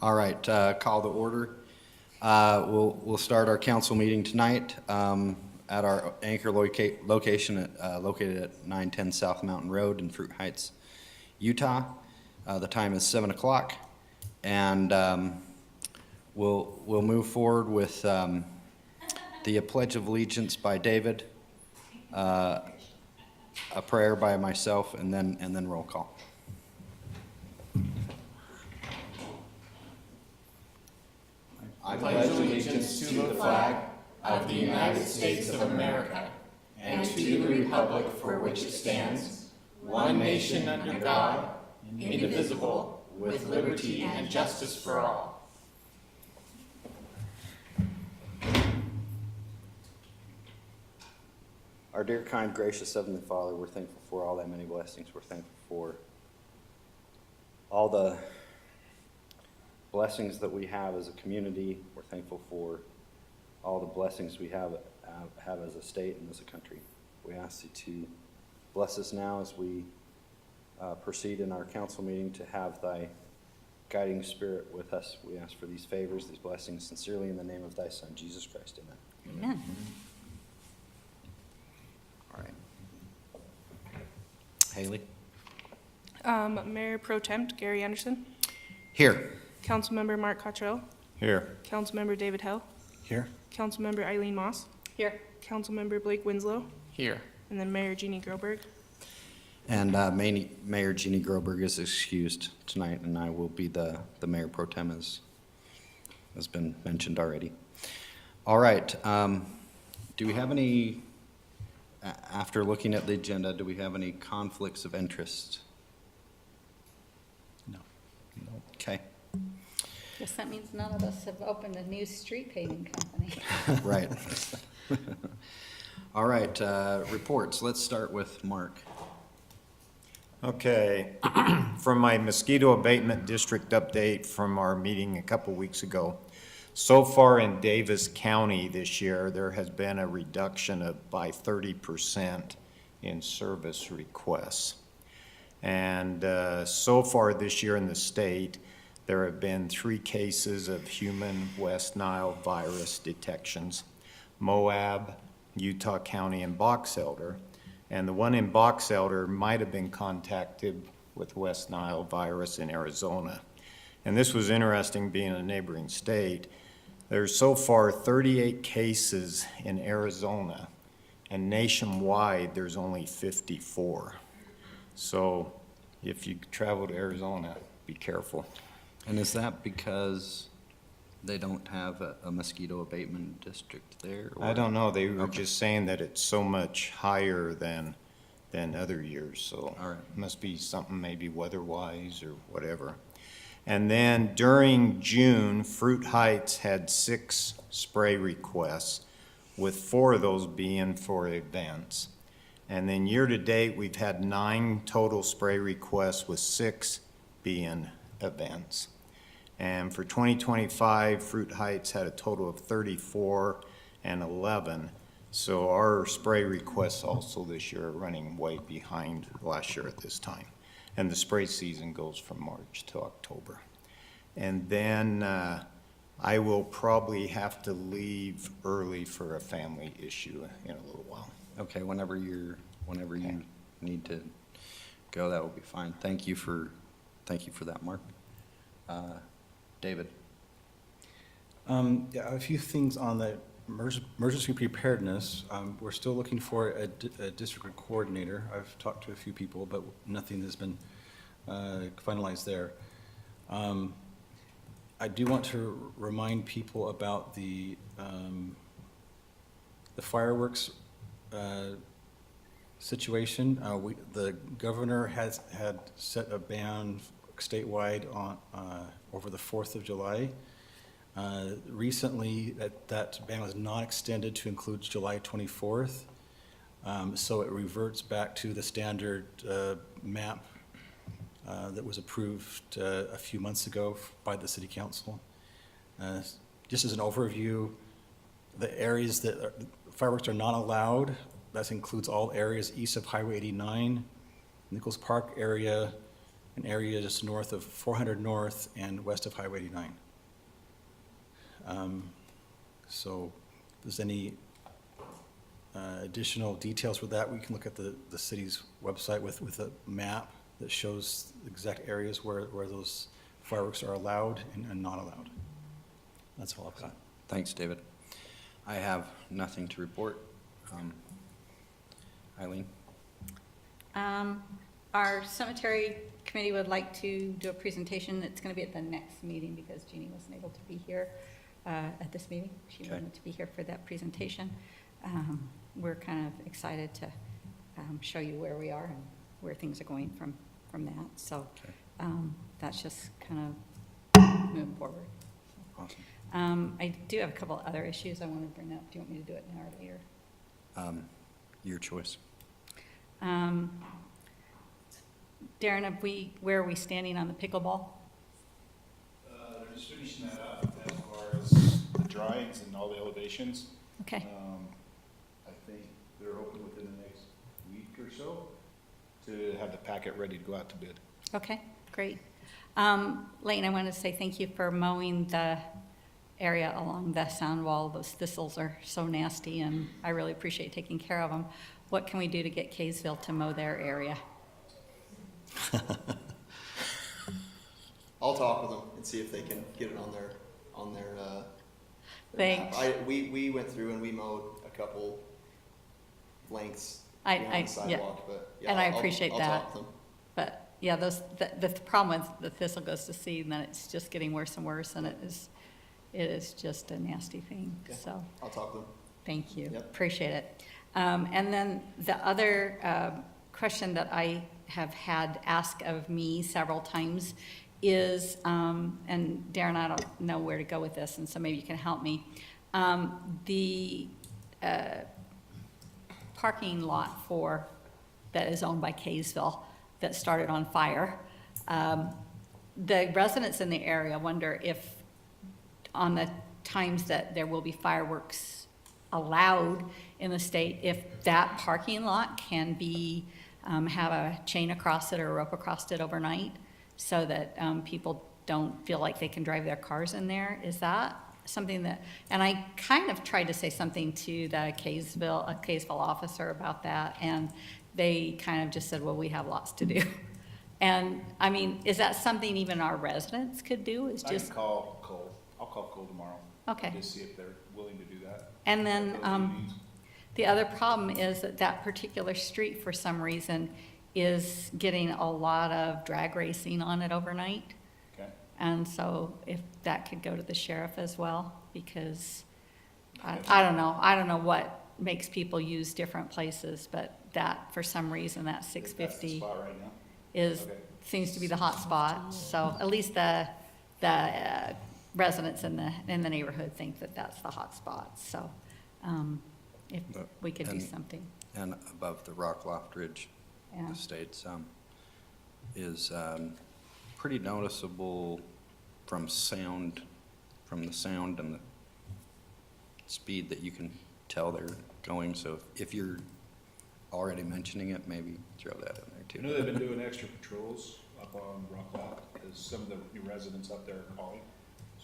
All right, call to order. We'll start our council meeting tonight at our anchor location located at 910 South Mountain Road in Fruit Heights, Utah. The time is 7 o'clock, and we'll move forward with the Pledge of Allegiance by David, a prayer by myself, and then roll call. I pledge allegiance to the flag of the United States of America and to the republic for which it stands, one nation under God, indivisible, with liberty and justice for all. Our dear, kind, gracious Heavenly Father, we're thankful for all that many blessings. We're thankful for all the blessings that we have as a community. We're thankful for all the blessings we have as a state and as a country. We ask you to bless us now as we proceed in our council meeting to have thy guiding spirit with us. We ask for these favors, these blessings, sincerely in the name of thy Son, Jesus Christ. Amen. Amen. All right. Haley? Mayor Pro Tem Gary Anderson, Here. Councilmember Mark Cottrell, Here. Councilmember David Hell, Here. Councilmember Eileen Moss, Here. Councilmember Blake Winslow, Here. and then Mayor Jeannie Groberg. And Mayor Jeannie Groberg is excused tonight, and I will be the Mayor Pro Tem, as has been mentioned already. All right. Do we have any, after looking at the agenda, do we have any conflicts of interest? No. Okay. Guess that means none of us have opened a new street paving company. Right. All right. Reports. Let's start with Mark. Okay, from my mosquito abatement district update from our meeting a couple weeks ago. So far in Davis County this year, there has been a reduction of by 30% in service requests. And so far this year in the state, there have been 3 cases of human West Nile virus detections: Moab, Utah County, and Box Elder. And the one in Box Elder might have been contacted with West Nile virus in Arizona. And this was interesting, being a neighboring state. There's so far 38 cases in Arizona, and nationwide there's only 54. So if you travel to Arizona, be careful. And is that because they don't have a mosquito abatement district there? Or? I don't know, they were Okay. just saying that it's so much higher than other years, so. All right. Must be something maybe weather-wise or whatever. And then during June, Fruit Heights had 6 spray requests, with 4 of those being for events. And then year-to-date, we've had 9 total spray requests, with 6 being events. And for 2025, Fruit Heights had a total of 34 and 11. So our spray requests also this year are running way behind last year at this time. And the spray season goes from March to October. And then I will probably have to leave early for a family issue in a little while. Okay, whenever you need to go, that will be fine. Thank you for that, Mark. David. Yeah, a few things on the emergency preparedness. We're still looking for a district coordinator. I've talked to a few people, but nothing has been finalized there. I do want to remind people about the fireworks situation. The governor had set a ban statewide on over the 4th of July. Recently, that ban was not extended to include July 24th. So it reverts back to the standard map that was approved a few months ago by the city council. Just as an overview, the areas that fireworks are not allowed, that includes all areas east of Highway 89, Nichols Park area, in areas north of 400 North and west of Highway 89. So if there's any additional details with that, we can look at the city's website with a map that shows exact areas where those fireworks are allowed and not allowed. That's all I've got. Thanks, David. I have nothing to report. Eileen? Our cemetery committee would like to do a presentation. It's going to be at the next meeting because Jeannie wasn't able to be here at this meeting. She Okay. wanted to be here for that presentation. We're kind of excited to show you where we are and where things are going from that. So Okay. that's just kind of moving forward. Awesome. I do have a couple other issues I want to bring up. Do you want me to do it now or later? Your choice. Darren, where are we standing on the pickleball? They're just finishing that up as far as the drawings and all the elevations. Okay, I think they're hoping within the next week or so to have the packet ready to go out to bid. okay, great. Lane, I want to say thank you for mowing the area along the sound wall. Those thistles are so nasty, and I really appreciate taking care of them. What can we do to get Kaysville to mow their area? I'll talk with them and see if they can get it on their map. Thanks. We went through and we mowed a couple lengths I- beyond I- the sidewalk, but yeah, and I I'll appreciate talk that. with them. But, yeah, the problem with the thistle goes to seed, and then it's just getting worse and worse, and it is just a nasty thing, Okay. so. I'll talk with them. Thank you, Yep. appreciate it. And then the other question that I have had asked of me several times is, and Darren, I don't know where to go with this, and so maybe you can help me. The parking lot that is owned by Kaysville that started on fire. The residents in the area wonder if on the times that there will be fireworks allowed in the state, if that parking lot can be, have a chain across it or a rope across it overnight so that people don't feel like they can drive their cars in there. Is that something that, and I kind of tried to say something to the Kaysville officer about that, and they kind of just said, well, we have lots to do. And, I mean, is that something even our residents could do, is I just, can call Cole. I'll call Cole tomorrow. Okay. And just see if they're willing to do that. and then, Those meetings. the other problem is that that particular street, for some reason, is getting a lot of drag racing on it overnight. Okay. And so if that could go to the sheriff as well, because I don't know what makes people use different places, but that, for some reason, that That's the 650 spot right now. is, Okay. seems to be the hot spot. So at least the residents in the neighborhood think that that's the hot spot. So if we could do And- something. And above the Rock Loft Ridge Yeah. Estates is pretty noticeable from the sound and the speed that you can tell they're going. So if you're already mentioning it, maybe throw that in there I know too. they've been doing extra patrols up on Rock Lot because some of the new residents up there are calling.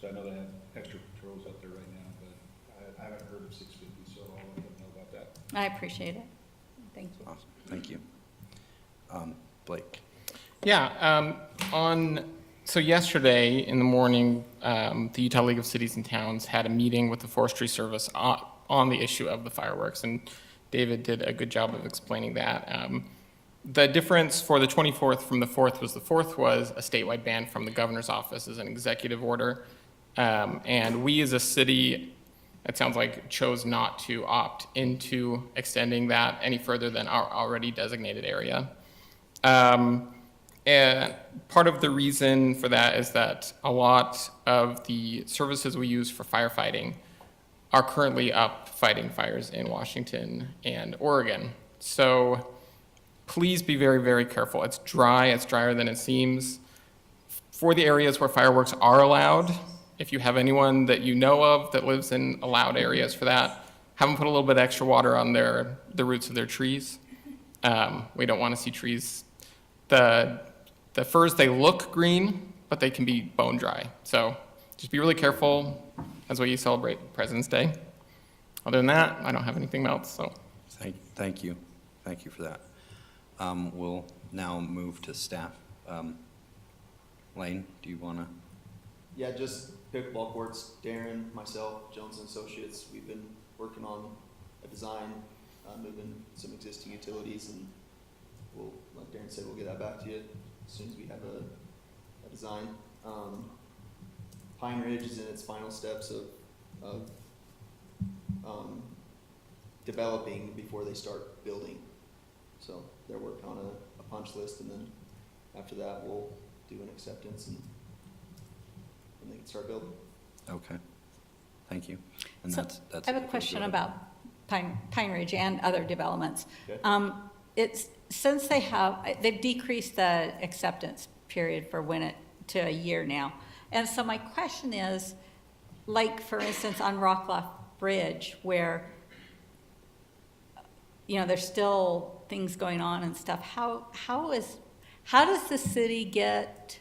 So I know they have extra patrols up there right now, but I haven't heard of 650, so I'll let them know about that. I appreciate it. Thank you. Awesome, thank you. Blake? Yeah, so yesterday in the morning, the Utah League of Cities and Towns had a meeting with the Forestry Service on the issue of the fireworks, and David did a good job of explaining that. The difference for the 24th from the 4th was the 4th was a statewide ban from the governor's office as an executive order. And we as a city, it sounds like, chose not to opt into extending that any further than our already designated area. And part of the reason for that is that a lot of the services we use for firefighting are currently up fighting fires in Washington and Oregon. So please be very, very careful. It's dry, it's drier than it seems. For the areas where fireworks are allowed, if you have anyone that you know of that lives in allowed areas for that, have them put a little bit extra water on the roots of their trees. We don't want to see trees. The the firs, they look green, but they can be bone dry. So just be really careful as we celebrate President's Day. Other than that, I don't have anything else, so. Thank you. Thank you for that. We'll now move to staff. Lane, do you want to? Yeah, just pickleball courts, Darren, myself, Jones and Associates, we've been working on a design, moving some existing utilities, and we'll, like Darren said, we'll get that back to you as soon as we have a design. Pine Ridge is in its final steps of developing before they start building. So they're working on a punch list, and then after that, we'll do an acceptance and they can start building. Okay, thank you. And So that's I have a it. question Go ahead. about Pine Ridge and other developments. Okay. It's, since they've decreased the acceptance period for when it, to a year now. And so my question is, like, for instance, on Rockcliff Bridge, where, you know, there's still things going on and stuff, how does the city get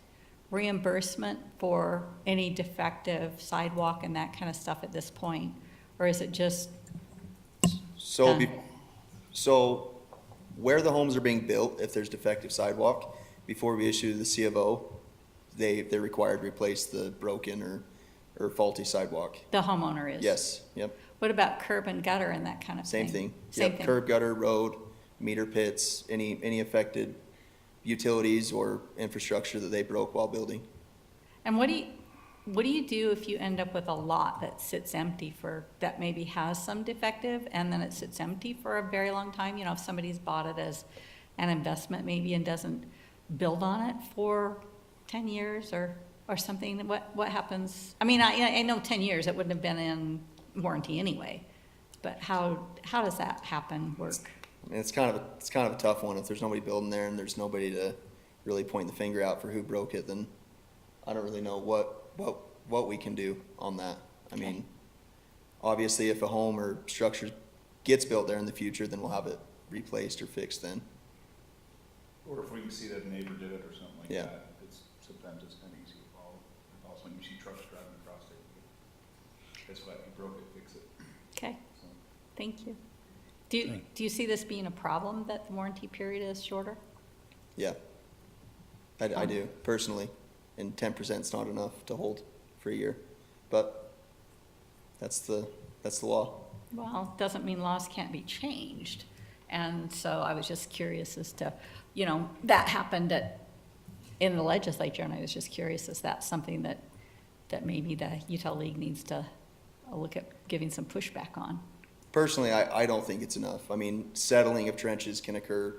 reimbursement for any defective sidewalk and that kind of stuff at this point? Or is it just, So, so where the homes are being built, if there's defective sidewalk, before we issue the C of O, they're required to replace the broken or faulty sidewalk. the homeowner is? Yes, yep, What about curb and gutter and that kind of thing? same thing. Same Yep, thing? curb, gutter, road, meter pits, any affected utilities or infrastructure that they broke while building. And what do you do if you end up with a lot that sits empty that maybe has some defective, and then it sits empty for a very long time? You know, if somebody's bought it as an investment maybe and doesn't build on it for 10 years or something, what happens? I mean, I know 10 years, it wouldn't have been in warranty anyway, but how does that happen, work? I mean, it's kind of a tough one. If there's nobody building there and there's nobody to really point the finger out for who broke it, then I don't really know what we can do on that. I mean, obviously, if a home or structure gets built there in the future, then we'll have it replaced or fixed then. Or if we can see that a neighbor did it or something like Yeah. that, sometimes it's kind of easy to follow. Also, when you see trucks driving across it, that's why if you broke it, fix it. Okay, So, thank you. Do you see this being a problem, that the warranty period is shorter? Yeah, I do personally, and 10% is not enough to hold for a year, but that's the law. Well, doesn't mean laws can't be changed. And so I was just curious as to, you know, that happened in the legislature, and I was just curious, is that something that maybe the Utah League needs to look at giving some pushback on? Personally, I don't think it's enough. I mean, settling of trenches can occur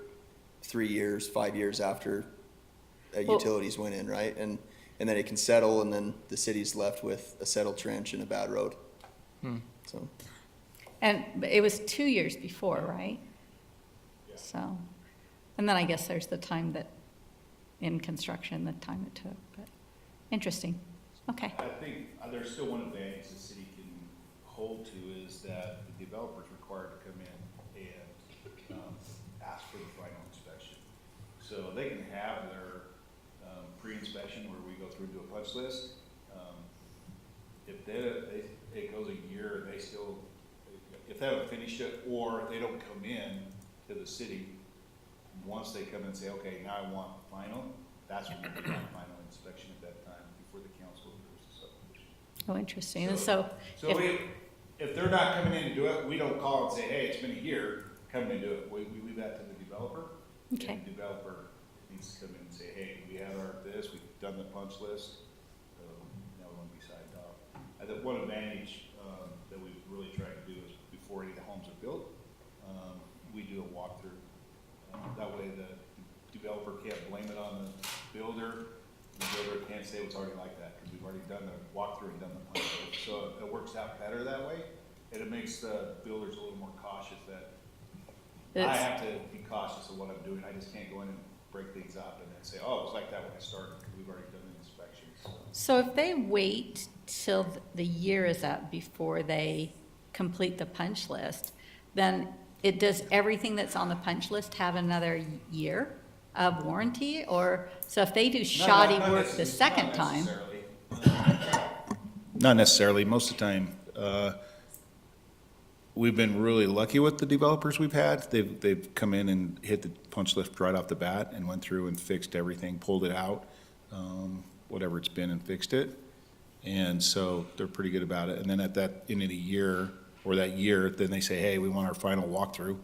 3 years, 5 years after utilities went in, right? And then it can settle, and then the city's left with a settled trench and a bad road. So, And it was 2 years before, right? Yeah. So, and then I guess there's the time that, in construction, the time it took, but interesting. Okay, I think there's still one advantage the city can hold to is that the developer's required to come in and ask for the final inspection. So they can have their pre-inspection where we go through and do a punch list. If it goes a year and they still, if they haven't finished it or they don't come in to the city, once they come in and say, okay, now I want final, that's when we do the final inspection at that time before the council approves the subdivision. oh, interesting. And so, So if they're not coming in to do it, we don't call and say, hey, it's been a year, come in and do it. We leave that to the developer. Okay. And the developer needs to come in and say, hey, we have this, we've done the punch list, now we want to be signed off. I think one advantage that we really try to do is before any of the homes are built, we do a walkthrough. That way the developer can't blame it on the builder. The builder can't say it's already like that, because we've already done the walkthrough and done the punch list. So it works out better that way, and it makes the builders a little more cautious that I It's- have to be cautious of what I'm doing. I just can't go in and break things up and then say, oh, it was like that when I started, because we've already done the inspection. so if they wait till the year is up before they complete the punch list, then does everything that's on the punch list have another year of warranty? Or, so if they do shoddy Not work the necess- second not time, necessarily. Not necessarily. Most of the time, we've been really lucky with the developers we've had. They've come in and hit the punch list right off the bat and went through and fixed everything, pulled it out, whatever it's been, and fixed it. And so they're pretty good about it. And then at that end of the year, or that year, then they say, hey, we want our final walkthrough.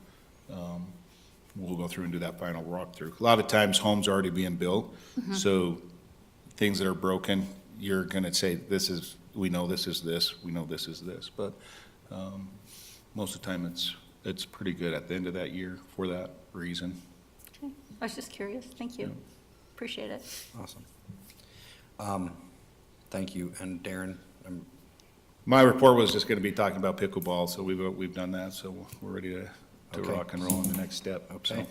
We'll go through and do that final walkthrough. A lot of times, homes are already being built, so things that are broken, you're gonna say, we know this is this, we know this is this. But most of the time, it's pretty good at the end of that year for that reason. okay, I was just curious, thank you, Yeah. appreciate it. Awesome. Thank you. And Darren, My report was just gonna be talking about pickleball, so we've done that, so we're ready to Okay. rock and roll on the next step. okay.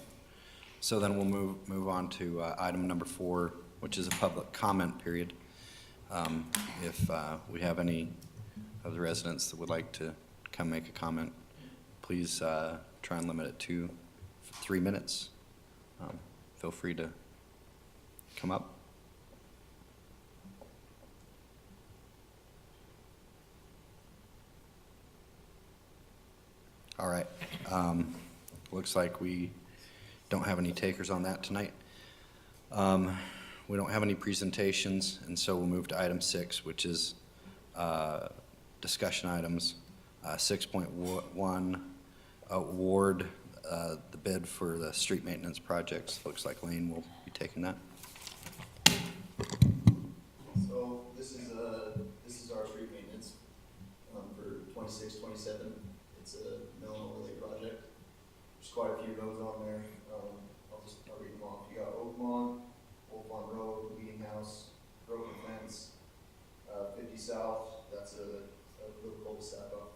So then we'll move on to item number 4, which is a public comment period. If we have any of the residents that would like to come make a comment, please try and limit it to 3 minutes. Feel free to come up. All right. Looks like we don't have any takers on that tonight. We don't have any presentations, and so we'll move to item 6, which is discussion items. 6.1, award the bid for the street maintenance projects. Looks like Lane will be taking that. So this is our street maintenance, for 26, 27. It's a mill and overlay project. There's quite a few roads on there. I'll read them off. You got Oakmont, Old Farm Road, Meeting House, Broken Fence, 50 South, that's a little cul-de-sac off,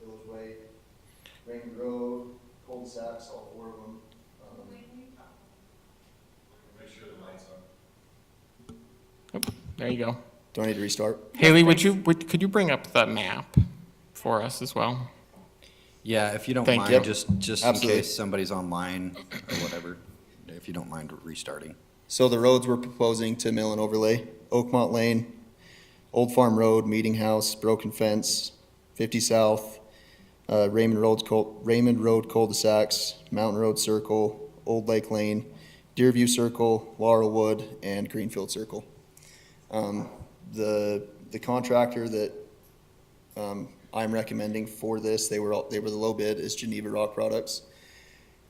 Village Way, Raymond Road, cul-de-sacs, all 4 of them. Make sure the light's on. There you go. Do I need to restart? Haley, could you bring up the map for us as well? Yeah, if you don't Thank mind, you. just in Absolutely. case somebody's online or whatever, if you don't mind restarting. So the roads we're proposing to mill and overlay, Oakmont Lane, Old Farm Road, Meeting House, Broken Fence, 50 South, Raymond Road cul-de-sacs, Mountain Road Circle, Old Lake Lane, Deerview Circle, Laurelwood, and Greenfield Circle. The contractor that I'm recommending for this, they were the low bid, is Geneva Rock Products.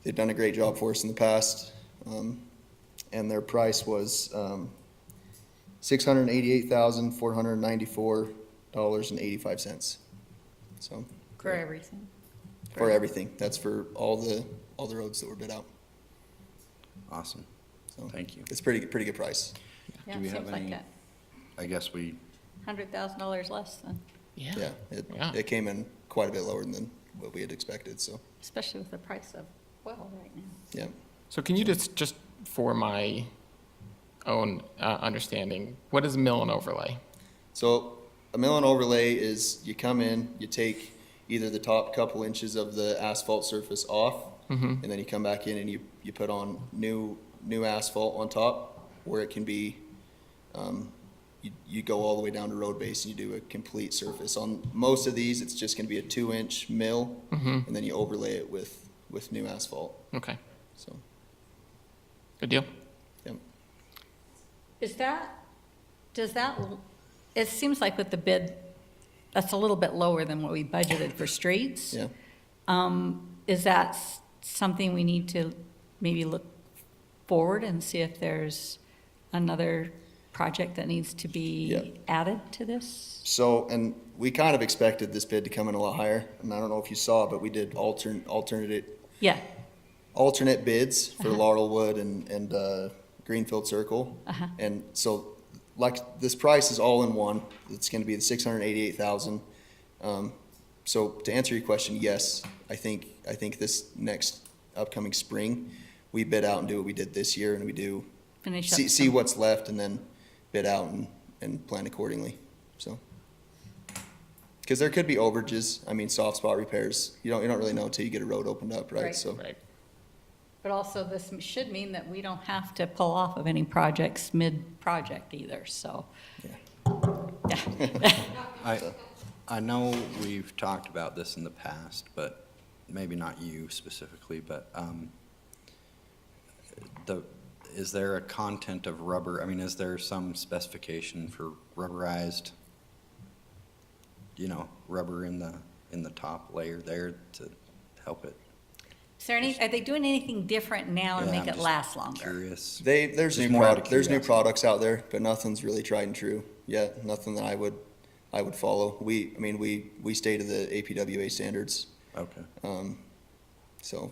They've done a great job for us in the past, and their price was $688,494.85. So For everything. for everything, that's for all the roads that were bid out. Awesome. So Thank you. it's pretty good price. Yeah, Do we it have seems like any- it. I guess we, $100,000 less than, Yeah, Yeah. it came in quite a bit lower than what we had expected. So especially with the price of oil right now. yeah. So can you just for my own understanding, what is mill and overlay? So a mill and overlay is you come in, you take either the top couple inches of the asphalt surface off, and then you come back in and you put on new asphalt on top, where it can be, you go all the way down to road base and you do a complete surface. On most of these, it's just gonna be a 2-inch mill, and then you overlay it with new asphalt, Okay, so, good deal. yep. It seems like with the bid, that's a little bit lower than what we budgeted for streets. Yeah. Is that something we need to maybe look forward and see if there's another project that needs to Yeah. be added to this? So, and we kind of expected this bid to come in a lot higher, and I don't know if you saw, but we did alternate Yeah, bids for Laurelwood and Greenfield Circle. And so, like, this price is all in one. It's gonna be the $688,000. So to answer your question, yes, I think this next upcoming spring, we bid out and do what we did this year, and we do finish up. see what's left and then bid out and plan accordingly, so. Because there could be overages, I mean, soft spot repairs, you don't really know until you get a road opened up, right? Right. So, Right. But also this should mean that we don't have to pull off of any projects mid-project either, so. I know we've talked about this in the past, but maybe not you specifically, but is there a content of rubber, I mean, is there some specification for rubberized, rubber in the top layer there to help it? Is there are they doing anything different now to Yeah, make I'm it just last longer? Curious. There's Just new more out of there's new curiosity. products out there, but nothing's really tried and true yet. Nothing that I would follow. We stay to the APWA standards. Okay, So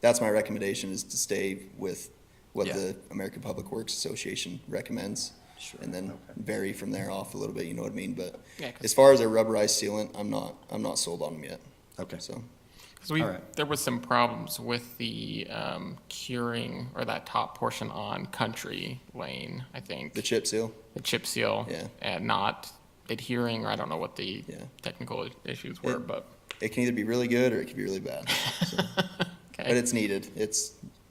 that's my recommendation, is to stay with what Yeah. the American Public Works Association recommends. Sure, And then okay. vary from there off a little bit, you know what I mean? But Yeah, 'cause- as far as a rubberized sealant, I'm not sold on them yet. okay. So, Because All right. there was some problems with the curing or that top portion on Country Lane, I think. the chip seal, The chip seal. Yeah. And not adhering, or I don't know what the Yeah. technical issues were, but, it can either be really good or it can be really bad. So, but okay. it's needed.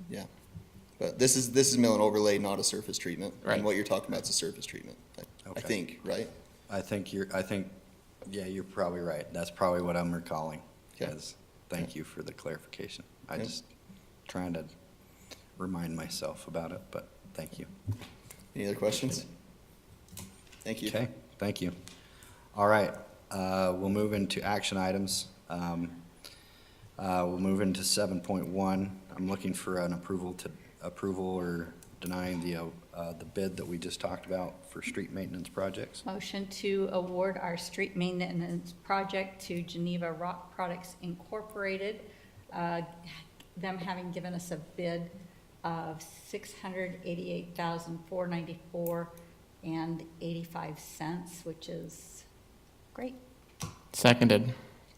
Yeah. But this is mill and overlay, not a surface treatment. Right. And what you're talking about is a surface treatment, I Okay. think, right? Yeah, you're probably right. That's probably what I'm recalling. Okay. Thank you for the clarification. I Okay. just trying to remind myself about it, but thank you. Any other questions? Thank you. Okay, thank you. All right, we'll move into action items. We'll move into 7.1. I'm looking for an approval or denying the bid that we just talked about for street maintenance projects. Motion to award our street maintenance project to Geneva Rock Products Incorporated, them having given us a bid of $688,494.85, which is great. Seconded.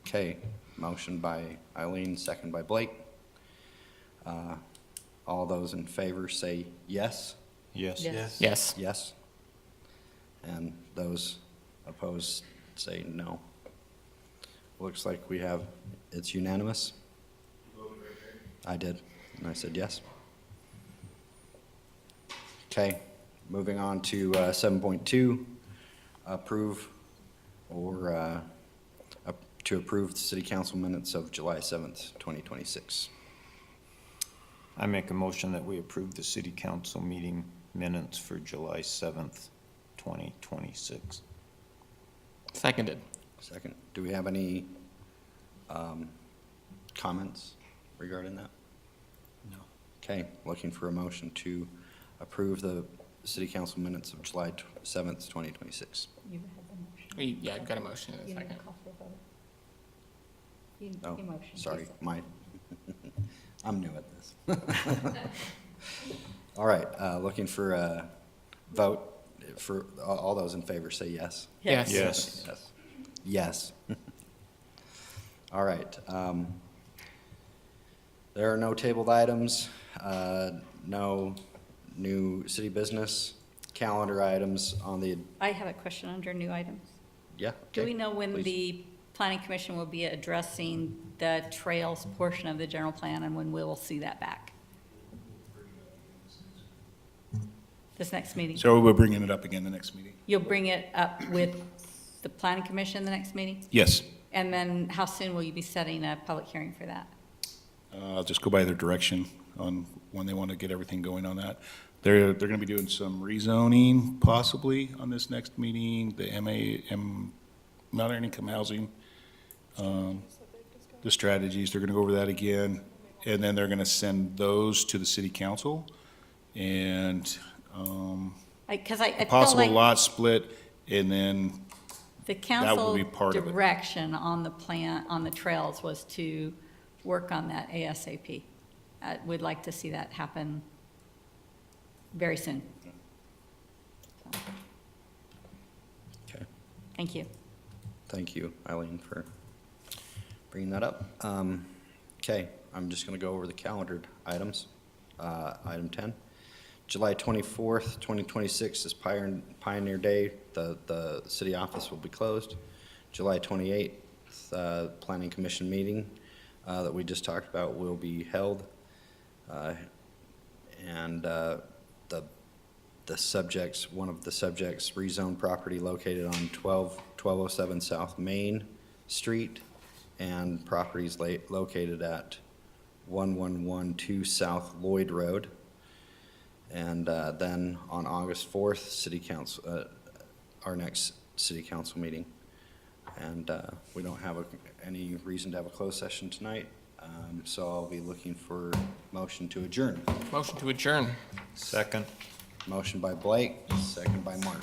Okay, motion by Eileen, second by Blake. All those in favor say yes. Yes. Yes. Yes. Yes. And those opposed say no. Looks like it's unanimous. I did, and I said yes. Okay, moving on to 7.2, approve or to approve the city council minutes of July 7th, 2026. I make a motion that we approve the city council meeting minutes for July 7th, 2026. Seconded. Second, do we have any comments regarding that? No. Okay, looking for a motion to approve the city council minutes of July 7th, 2026. You had the motion. Yeah, I've got a motion in a You need to second. call for a vote. You Oh, motioned, sorry, Lisa. I'm new at this. All right, looking for a vote for, all those in favor say yes. Yes. Yes. Yes. Yes. All right. There are no tabled items, no new city business, calendar items on the, I have a question under new items. yeah? Do okay, we know when please. the planning commission will be addressing the trails portion of the general plan and when we will see that back? This next meeting? So we're bringing it up again the next meeting? You'll bring it up with the planning commission the next meeting? Yes. And then how soon will you be setting a public hearing for that? I'll just go by their direction on when they want to get everything going on that. They're going to be doing some rezoning possibly on this next meeting, the moderate income housing, the strategies, they're going to go over that again. And then they're going to send those to the city council. And Because I feel possible like lot split, and then the that will council be part of it. direction on the plan, on the trails was to work on that ASAP. We'd like to see that happen very soon. So, Okay. Thank you. Thank you, Eileen, for bringing that up. Okay, I'm just going to go over the calendared items. Item 10, July 24th, 2026 is Pioneer Day. The city office will be closed. July 28th, Planning Commission meeting that we just talked about will be held. And the subjects, one of the subjects, rezoned property located on 1207 South Main Street, and properties located at 1112 South Lloyd Road. And then on August 4th, city council, our next city council meeting. And we don't have any reason to have a closed session tonight, so I'll be looking for motion to adjourn. Motion to adjourn. Second. Motion by Blake, second by Mark.